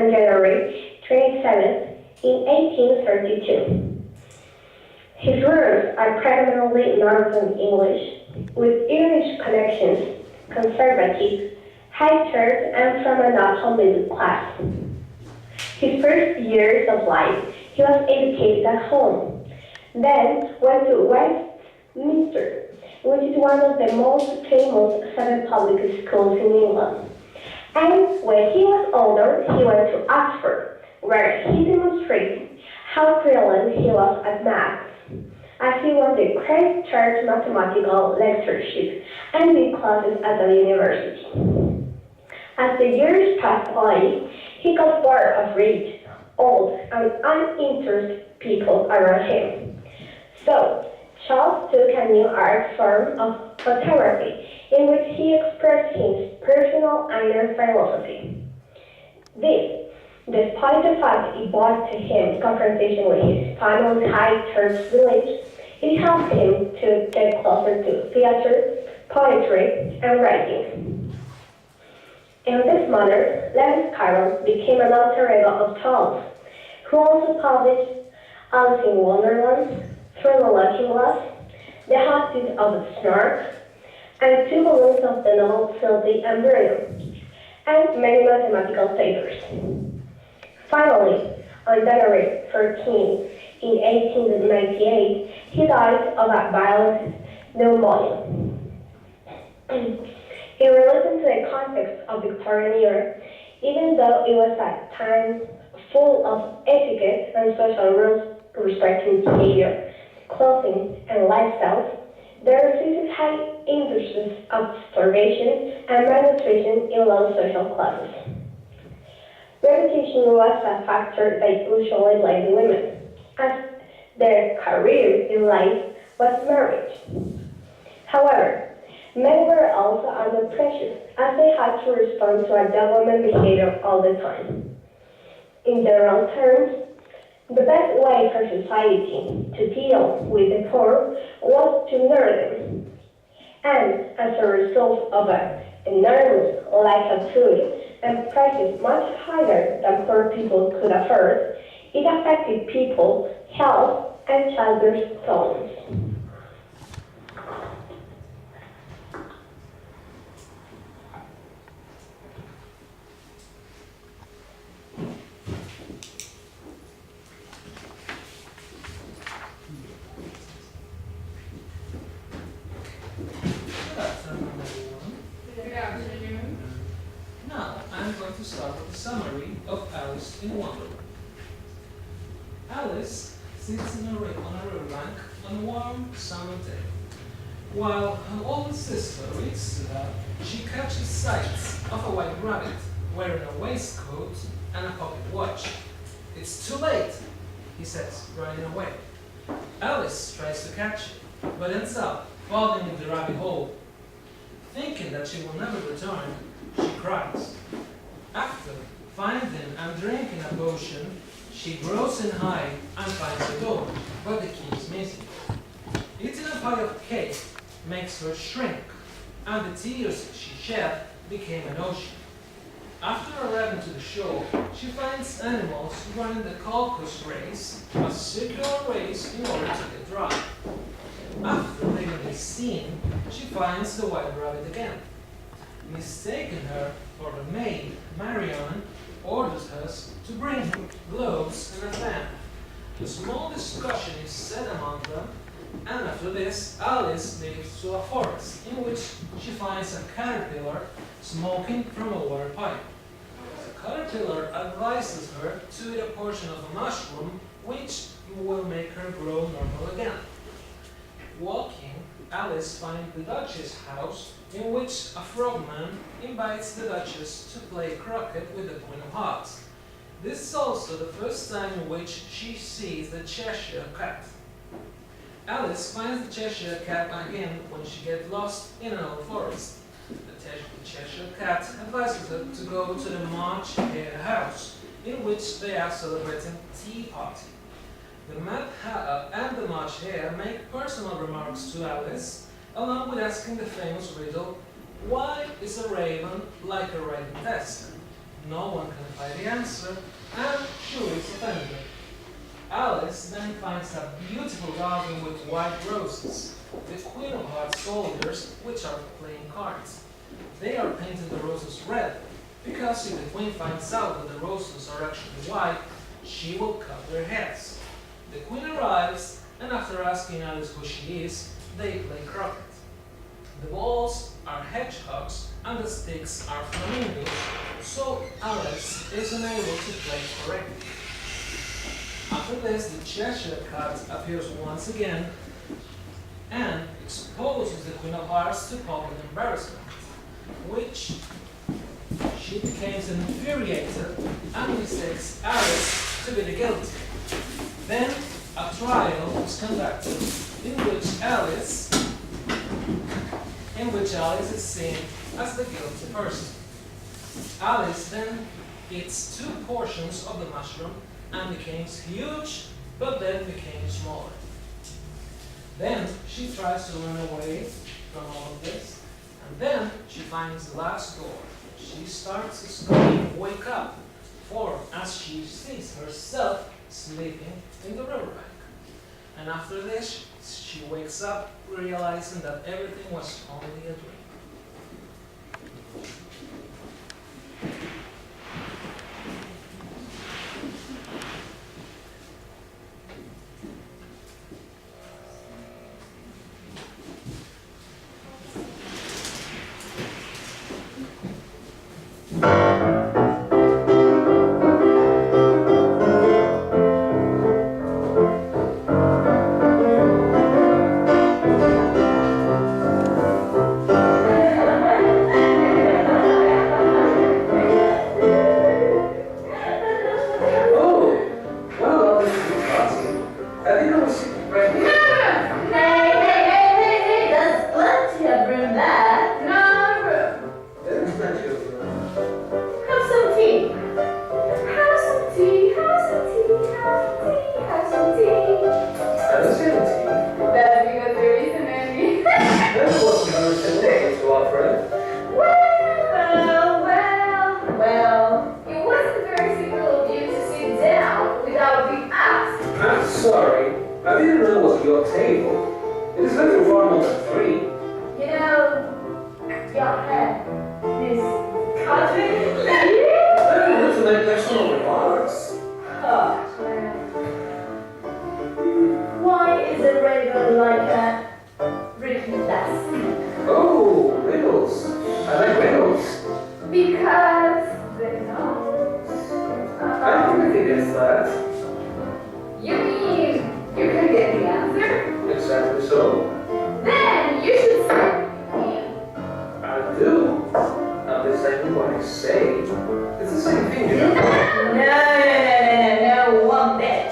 on January 27th in 1832. His words are predominantly Northern English, with Irish connections, conservative, high-church, and from an upper middle class. His first years of life, he was educated at home, then went to Westminster, which is one of the most famous 7 public schools in England. And when he was older, he went to Oxford, where he demonstrated how brilliant he was at math, as he won the Christ Church mathematical lectureship and did classes at the university. As the years passed by, he got bored of rich, old, and uninterested people around him. So, Charles took a new art form of photography, in which he expressed his personal inner philosophy. This, despite the fact it brought to him confrontation with his family's high church beliefs, it helped him to get closer to theater, poetry, and writing. In this manner, Lewis Carroll became an alter ego of Charles, who also published Alice in Wonderland, Through the Looking Glass, The Hostage of the Snark, and 2 volumes of the novel Sylvie and Bruno, and many mathematical papers. Finally, on January 13, in 1898, he died of a violent pneumonia. In relation to the context of Victorian era, even though it was a time full of etiquette and social rules respecting behavior, clothing, and lifestyles, there existed high indices of starvation and malnutrition in low social classes. Reputation was a factor that usually led women, as their career in life was marriage. However, men were also under pressure, as they had to respond to a government behavior all the time. In general terms, the best way for society to deal with the poor was to nurture them. And as a result of an enormous lack of food and prices much higher than poor people could afford, it affected people's health and childbirth tolerance. Now, I'm going to start with a summary of Alice in Wonderland. Alice sits on a riverbank on a warm summer day. While her older sister reads to her, she catches sight of a white rabbit wearing a waistcoat and a pocket watch. "It's too late," he says, running away. Alice tries to catch it, but ends up falling in the rabbit hole. Thinking that she will never return, she cries. After finding and drinking a potion, she grows in height and finds the door, but the key is missing. Eating a pie of cake makes her shrink, and the tears she shed became an ocean. After arriving to the shore, she finds animals running the caucus race, a circular race in order to get dry. After leaving the scene, she finds the white rabbit again. Mistaking her for the maid, Marianne orders her to bring him gloves and a fan. A small discussion is said among them, and after this, Alice leads to a forest in which she finds a caterpillar smoking from a water pipe. The caterpillar advises her to eat a portion of a mushroom, which will make her grow normal again. Walking, Alice finds the Duchess' house, in which a frogman invites the Duchess to play croquet with the Queen of Hearts. This is also the first time in which she sees the Cheshire Cat. Alice finds the Cheshire Cat again when she gets lost in an old forest. The Cheshire Cat advises her to go to the March Hare house, in which they are celebrating tea party. The Mad Hatter and the March Hare make personal remarks to Alice, along with asking the famous riddle, "Why is a raven like a writing desk?" No one can find the answer, and she is offended. Alice then finds a beautiful garden with white roses. The Queen of Hearts soldiers, which are playing cards. They are painting the roses red, because if the Queen finds out that the roses are actually white, she will cut their heads. The Queen arrives, and after asking Alice who she is, they play croquet. The balls are hedgehogs, and the sticks are flamingos, so Alice is unable to play correctly. After this, the Cheshire Cat appears once again and exposes the Queen of Hearts to public embarrassment, which she becomes infuriated and mistakes Alice to be the guilty. Then a trial is conducted in which Alice is seen as the guilty person. Alice then eats 2 portions of the mushroom and becomes huge, but then became smaller. Then she tries to run away from all of this, and then she finds the last door. She starts to scream, "Wake up!" for as she sees herself sleeping in the riverbank. And after this, she wakes up realizing that everything was only a dream. Sorry, I didn't know it was your table. It is very formal and free. You know, your head is cutting. I don't want to make personal remarks. Oh, why is a raven like a ridiculous? Oh, riddles. I like riddles. Because they know. I think I can guess that. You mean you can get the answer? Exactly so. Then you should say me. I do. I'm just saying what I say. It's the same thing, you know. No, one bit.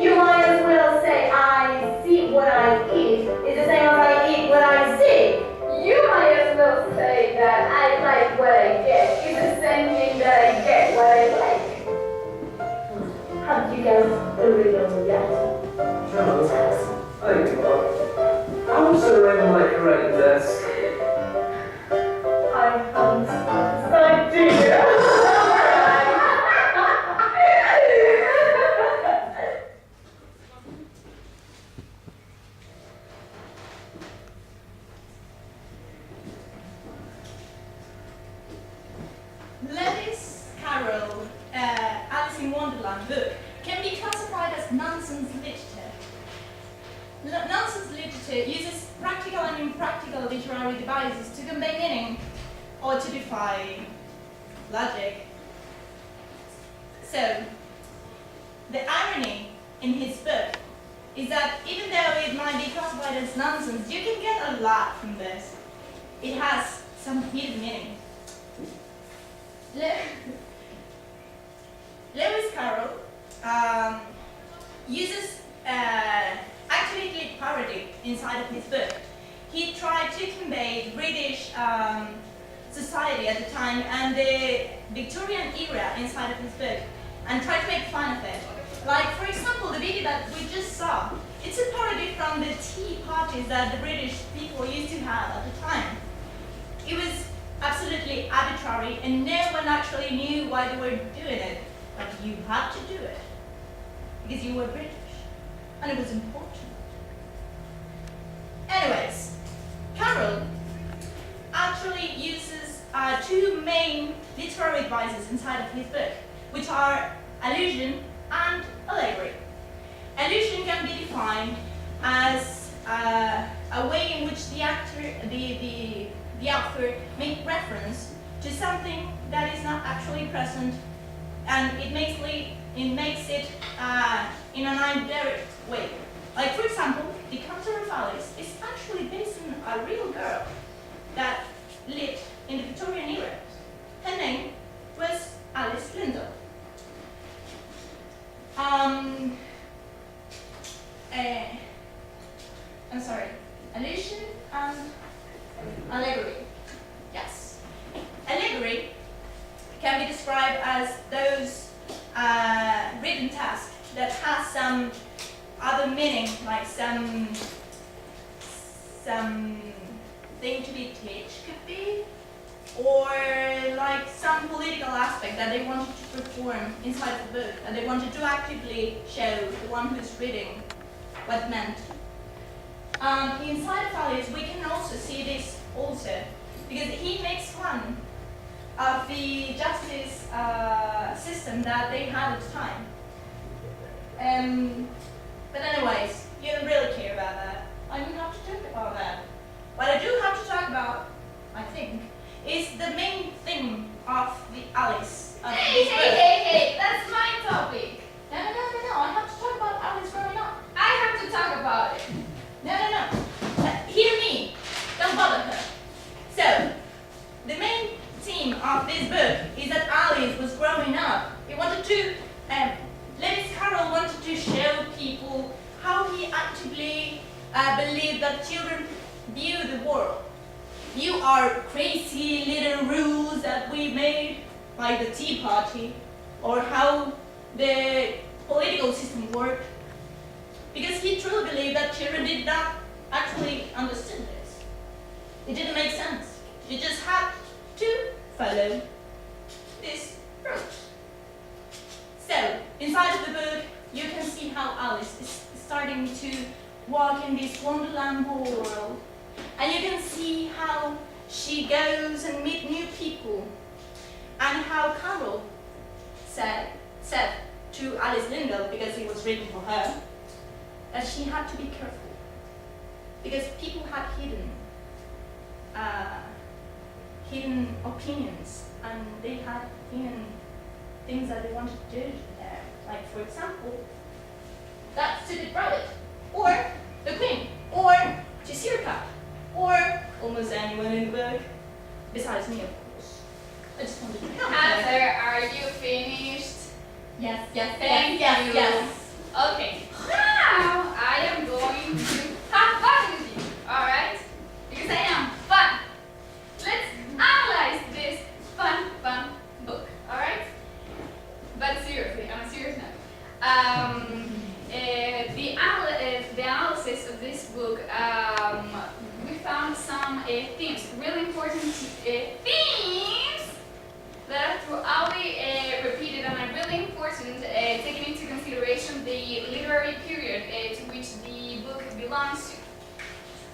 You might as well say I see what I eat. It's the same as I eat what I see. You might as well say that I like what I get. It's the same thing that I get what I like. Have you guys the riddle yet? No. I give up. I was a raven like a writing desk. I haven't idea. Lewis Carroll, Alice in Wonderland book can be classified as nonsense literature. Nonsense literature uses practical and impractical literary devices to convey meaning or to defy logic. So, the irony in his book is that even though it might be classified as nonsense, you can get a lot from this. It has some hidden meaning. Lewis Carroll uses accurately parody inside of his book. He tried to convey British society at the time and the Victorian era inside of his book and tried to make fun of it. Like, for example, the video that we just saw, it's a parody from the tea parties that the British people used to have at the time. It was absolutely arbitrary, and no one actually knew why they were doing it. But you had to do it because you were British, and it was important. Anyways, Carroll actually uses two main literary devices inside of his book, which are allusion and allegory. Allusion can be defined as a way in which the author makes reference to something that is not actually present, and it makes it in an indirect way. Like, for example, the character of Alice is actually based on a real girl that lived in the Victorian era. Her name was Alice Lindell. I'm sorry, allusion and allegory. Yes. Allegory can be described as those written tasks that has some other meaning, like some thing to be taught could be, or like some political aspect that they wanted to perform inside the book, and they wanted to actively show the one who's reading what it meant. Inside of Alice, we can also see this also, because he makes fun of the justice system that they had at the time. But anyways, you don't really care about that. I don't have to talk about that. What I do have to talk about, I think, is the main thing of the Alice of this book. Hey, that's my topic. No, I have to talk about Alice growing up. I have to talk about it. No. Hear me. Don't bother her. So, the main theme of this book is that Alice was growing up. He wanted to, Lewis Carroll wanted to show people how he actively believed that children view the world. You are crazy little rules that we made, like the Tea Party, or how the political system worked. Because he truly believed that children did not actually understand this. It didn't make sense. You just had to follow this route. So, inside of the book, you can see how Alice is starting to walk in this Wonderland world. And you can see how she goes and meet new people. And how Carroll said to Alice Lindell, because it was written for her, that she had to be careful. Because people had hidden opinions, and they had hidden things that they wanted to do there. Like, for example, that stupid rabbit, or the Queen, or Jessica, or almost anyone in the book, besides me, of course. I just wanted to help. Heather, are you finished? Yes. Thank you. Okay. Now I am going to have fun with you, alright? Because I am fun. Let's analyze this fun book, alright? But seriously, on a serious note. The analysis of this book, we found some themes, really important themes that are throughout repeated and are really important, taking into consideration the literary period to which the book belongs to.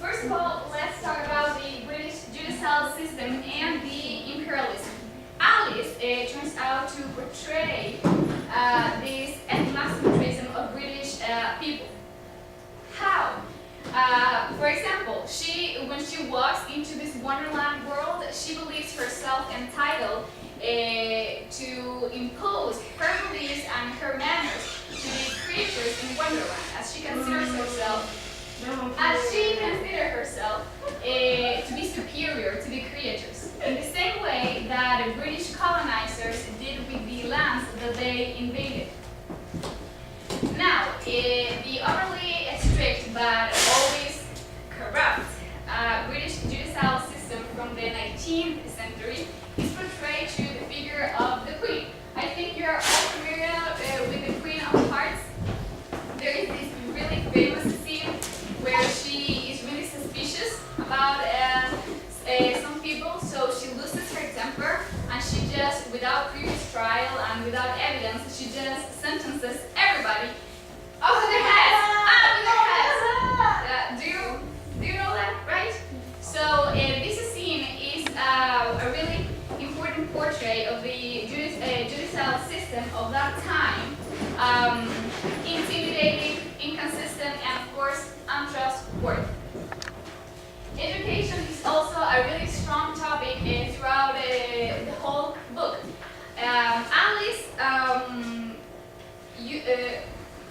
First of all, let's talk about the British judicial system and the imperialism. Alice turns out to portray this ethnocentrism of British people. How? For example, when she walks into this Wonderland world, she believes herself entitled to impose her beliefs and her manners to the creatures in Wonderland, as she considers herself to be superior to the creatures, in the same way that the British colonizers did with the lands that they invaded. Now, the overly strict but always corrupt British judicial system from the 19th century is portrayed through the figure of the Queen. I think you are all familiar with the Queen of Hearts. There is this really famous scene where she is really suspicious about some people, so she loses without evidence. She just sentences everybody over their heads, up with their heads. Do you know that, right? So this scene is a really important portrait of the judicial system of that time. Intimidating, inconsistent, and of course, untrustworthy. Education is also a really strong topic throughout the whole book. Alice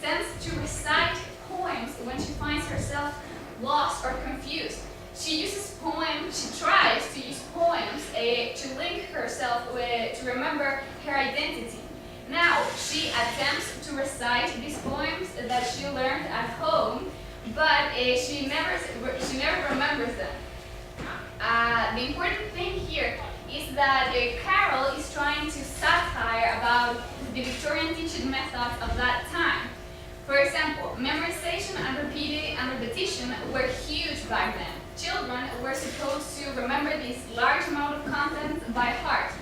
tends to recite poems when she finds herself lost or confused. She uses poems, she tries to use poems to link herself to remember her identity. Now, she attempts to recite these poems that she learned at home, but she never remembers them. The important thing here is that Carol is trying to satire about the Victorian teaching methods of that time. For example, memorization and repetition were huge back then. Children were supposed to remember this large amount of content by heart,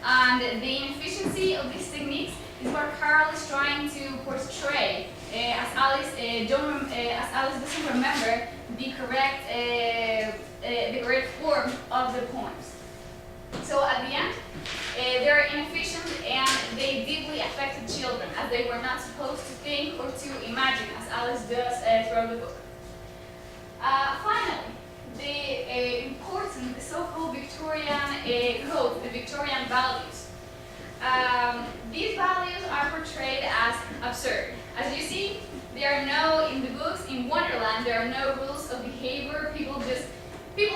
and the inefficiency of these techniques is what Carol is trying to portray, as Alice doesn't remember the correct form of the poems. So at the end, they are inefficient and they deeply affected children, as they were not supposed to think or to imagine, as Alice does throughout the book. Finally, the so-called Victorian code, the Victorian values. These values are portrayed as absurd. As you see, there are no, in the books, in Wonderland, there are no rules of behavior. People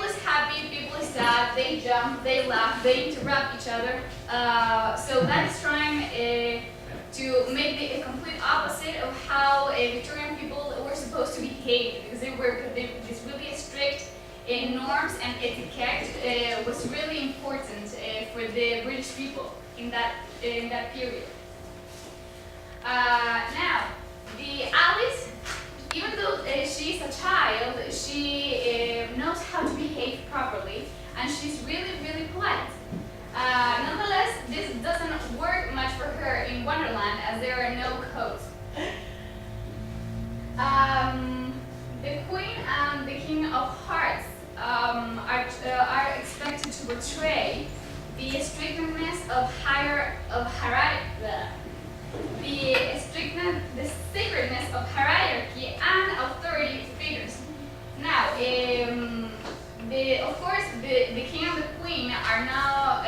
is happy, people is sad, they jump, they laugh, they interrupt each other. So that is trying to make the complete opposite of how Victorian people were supposed to behave, because this really strict norms and etiquette was really important for the British people in that period. Now, the Alice, even though she's a child, she knows how to behave properly, and she's really, really polite. Nonetheless, this doesn't work much for her in Wonderland, as there are no codes. The Queen and the King of Hearts are expected to portray the strictness of the sacredness of hierarchy and authority figures. Now, of course, the king and the queen are now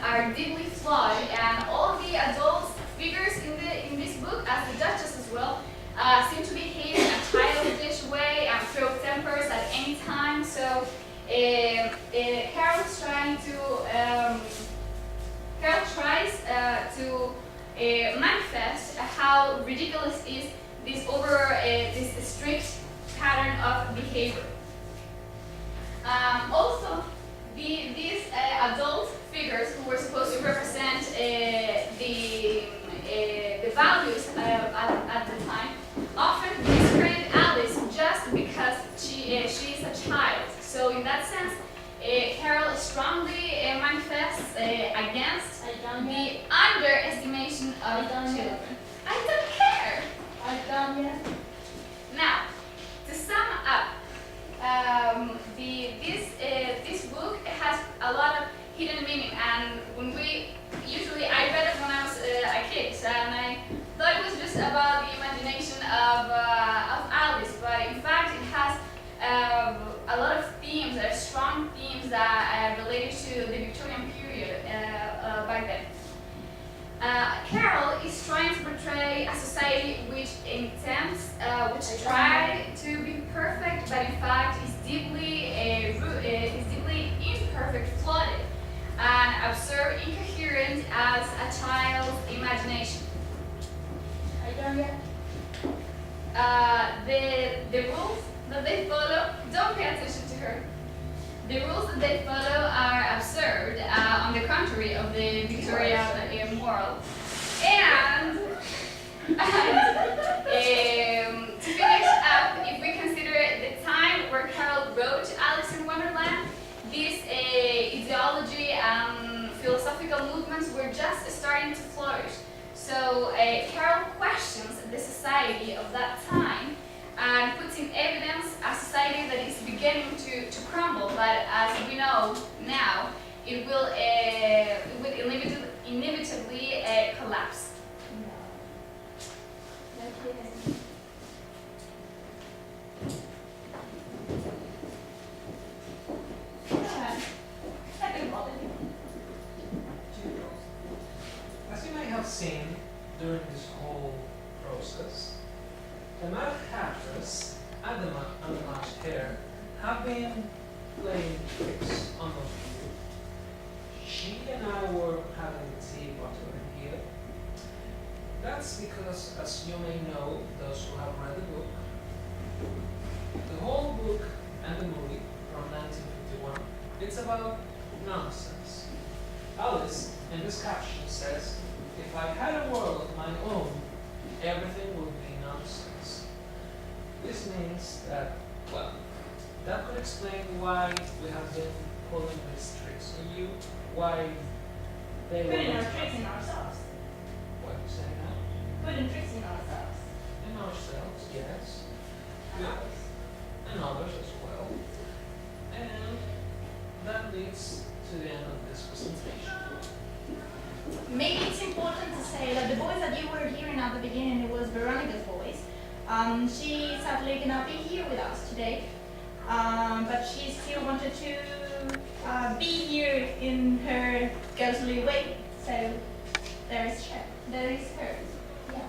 are deeply flawed, and all the adult figures in this book, as the Duchess as well, seem to behave in a childish way and throw tempers at any time. So Carol tries to manifest how ridiculous is this strict pattern of behavior. Also, these adult figures who were supposed to represent the values at the time often discredit Alice just because she is a child. So in that sense, Carol strongly manifests against the underestimation of children. I don't care. Now, to sum up, this book has a lot of hidden meaning, and I read it when I was a kid, and I thought it was just about the imagination of Alice, but in fact it has a lot of themes, strong themes that are related to the Victorian period back then. Carol is trying to portray a society which try to be perfect, but in fact is deeply imperfect, flawed, and absurd, incoherent as a child's imagination. Are you done yet? The rules that they follow, don't pay attention to her. The rules that they follow are absurd, on the contrary of the Victorian moral. And to finish up, if we consider the time where Carol wrote Alice in Wonderland, this ideology and philosophical movements were just starting to flourish. beginning to crumble, but as we know now, it will inevitably collapse. As you may have seen during this whole process, the mad hatters and the unmatched hair have been playing tricks on the view. She and I were having tea bottle in here. That's because, as you may know, those who have read the book, the whole book and the movie from 1951, it's about nonsense. Alice, in this caption, says, "If I had a world of my own, everything would be nonsense." This means that, well, that could explain why we have been pulling these tricks on you, why they Putting were our tricks in ourselves. what you say now? Putting tricks in ourselves. In ourselves, yes. Yeah. And others as well. And that leads to the end of this presentation. Maybe it's important to say that the voice that you were hearing at the beginning was Veronica's voice. She sadly cannot be here with us today, but she still wanted to be here in her ghostly way. So there is her. Yeah.